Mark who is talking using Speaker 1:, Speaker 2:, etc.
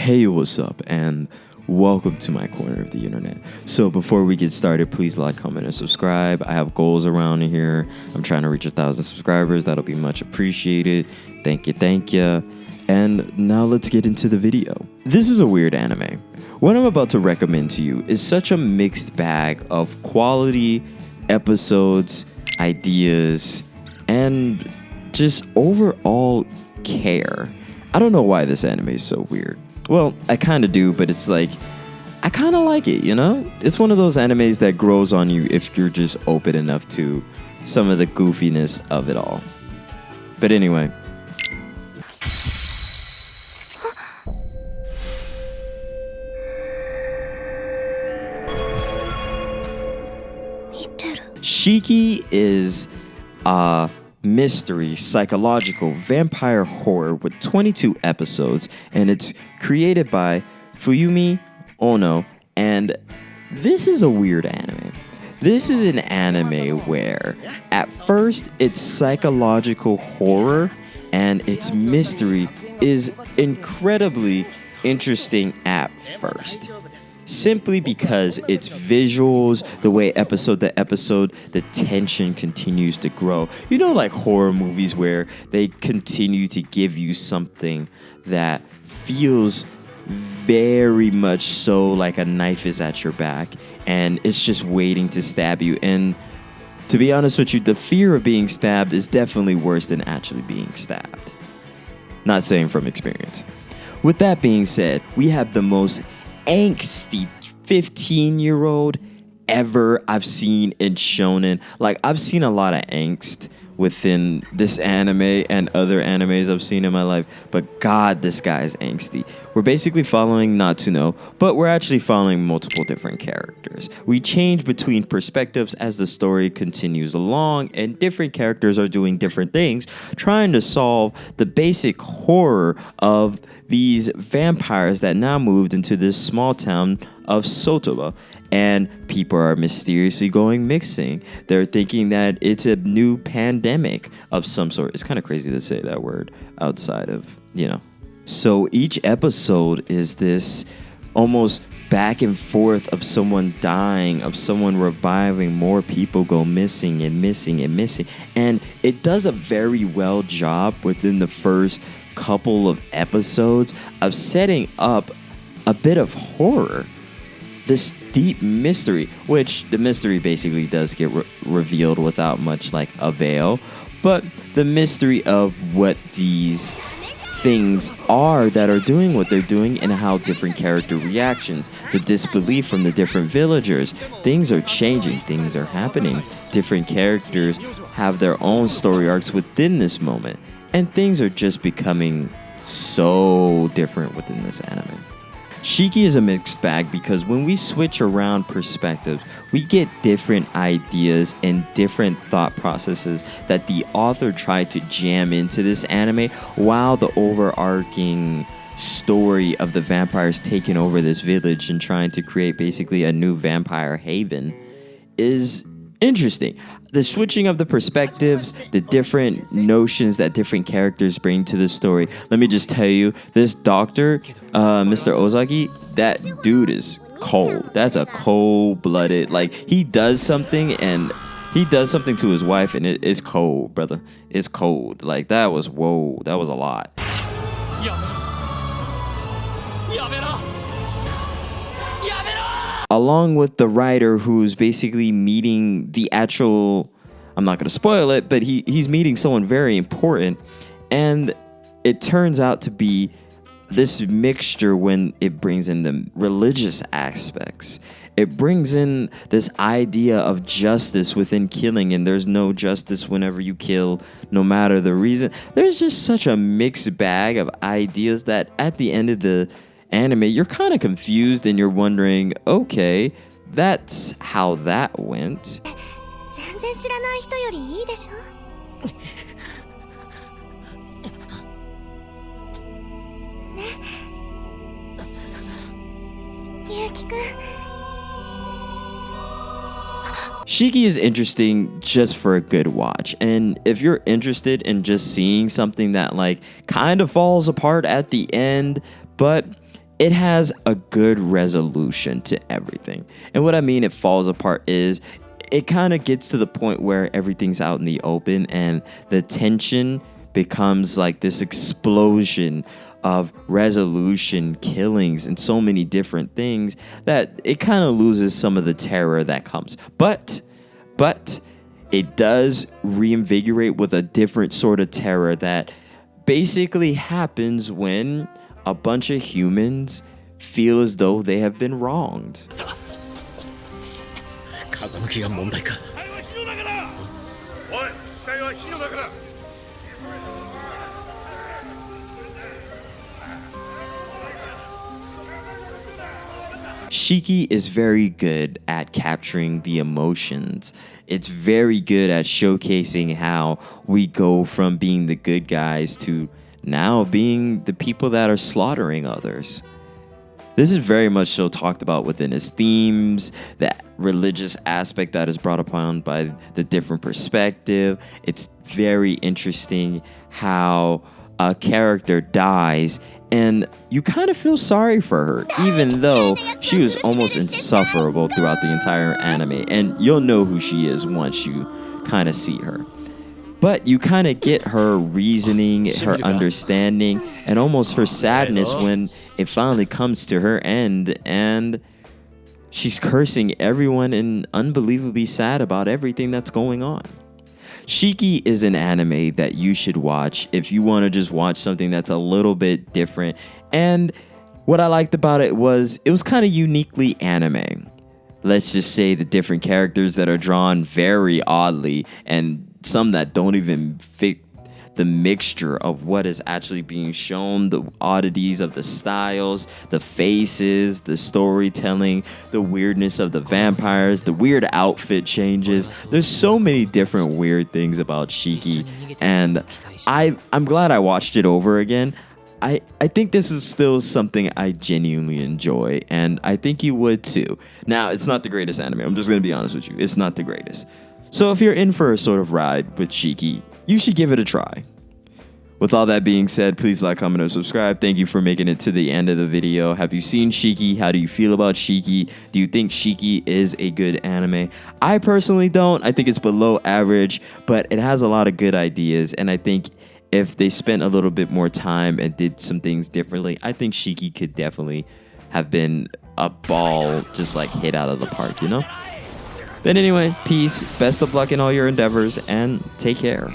Speaker 1: Hey, what's up, and welcome to my corner of the internet. So before we get started, please like, comment, and subscribe. I have goals around here. I'm trying to reach 1,000 subscribers. That'll be much appreciated. Thank you. And now let's get into the video. This is a weird anime. What I'm about to recommend to you is such a mixed bag of quality episodes, ideas, and just overall care. I don't know why this anime is so weird. Well, I kind of do, but it's like, I kind of like it, you know? It's one of those animes that grows on you if you're just open enough to some of the goofiness of it all. But anyway. Shiki is a mystery, psychological, vampire horror with 22 episodes, and it's created by Fuyumi Ono, and this is a weird anime. This is an anime where, at first, its psychological horror and its mystery is incredibly interesting at first. Simply because its visuals, the way the tension continues to grow. You know, like horror movies where they continue to give you something that feels very much so like a knife is at your back and it's just waiting to stab you. And to be honest with you, the fear of being stabbed is definitely worse than actually being stabbed. Not saying from experience. With that being said, we have the most angsty 15-year-old ever I've seen in shonen. Like, I've seen a lot of angst within this anime and other animes I've seen in my life, but God, this guy is angsty. We're basically following Natsuno, but we're actually following multiple different characters. We change between perspectives as the story continues along, and different characters are doing different things, trying to solve the basic horror of these vampires that now moved into this small town of Sotoba, and people are mysteriously going missing. They're thinking that it's a new pandemic of some sort. It's kind of crazy to say that word outside of, So each episode is this almost back and forth of someone dying, of someone reviving, more people go missing. And it does a very well job within the first couple of episodes of setting up a bit of horror. This deep mystery, which the mystery basically does get revealed without much like a veil, but the mystery of what these things are that are doing what they're doing and how different character reactions, the disbelief from the different villagers, things are changing, things are happening. Different characters have their own story arcs within this moment, and things are just becoming so different within this anime. Shiki is a mixed bag because when we switch around perspectives, we get different ideas and different thought processes that the author tried to jam into this anime, while the overarching story of the vampires taking over this village and trying to create basically a new vampire haven is interesting. The switching of the perspectives, the different notions that different characters bring to the story. Let me just tell you, this doctor, Mr. Ozaki, that dude is cold. That's a cold-blooded, like, he does something to his wife and it is cold, brother. It's cold. Like, that was a lot. Along with the writer who's basically meeting the actual, I'm not going to spoil it, but he's meeting someone very important. And it turns out to be this mixture when it brings in the religious aspects. It brings in this idea of justice within killing, and there's no justice whenever you kill, no matter the reason. There's just such a mixed bag of ideas that at the end of the anime, you're kind of confused and you're wondering, okay, that's how that went. Shiki is interesting just for a good watch. And if you're interested in just seeing something that like kind of falls apart at the end, but it has a good resolution to everything. And what I mean it falls apart is it kind of gets to the point where everything's out in the open and the tension becomes like this explosion of resolution, killings, and so many different things that it kind of loses some of the terror that comes. But it does reinvigorate with a different sort of terror that basically happens when a bunch of humans feel as though they have been wronged.
Speaker 2: 風向きが問題か。
Speaker 3: おい、死体は火の中だ。
Speaker 1: Shiki is very good at capturing the emotions. It's very good at showcasing how we go from being the good guys to now being the people that are slaughtering others. This is very much so talked about within his themes, the religious aspect that is brought upon by the different perspective. It's very interesting how a character dies and you kind of feel sorry for her, even though she was almost insufferable throughout the entire anime. And you'll know who she is once you kind of see her. But you kind of get her reasoning, her understanding, and almost her sadness when it finally comes to her end. And she's cursing everyone and unbelievably sad about everything that's going on. Shiki is an anime that you should watch if you want to just watch something that's a little bit different. And what I liked about it was kind of uniquely anime. Let's just say the different characters that are drawn very oddly and some that don't even fit the mixture of what is actually being shown, the oddities of the styles, the faces, the storytelling, the weirdness of the vampires, the weird outfit changes. There's so many different weird things about Shiki, and I'm glad I watched it over again. I think this is still something I genuinely enjoy, and I think you would too. Now, it's not the greatest anime. I'm just going to be honest with you. It's not the greatest. So if you're in for a sort of ride with Shiki, you should give it a try. With all that being said, please like, comment, and subscribe. Thank you for making it to the end of the video. Have you seen Shiki? How do you feel about Shiki? Do you think Shiki is a good anime? I personally don't. I think it's below average, but it has a lot of good ideas, and I think if they spent a little bit more time and did some things differently, I think Shiki could definitely have been a ball just like hit out of the park, you know? But anyway, peace, best of luck in all your endeavors, and take care.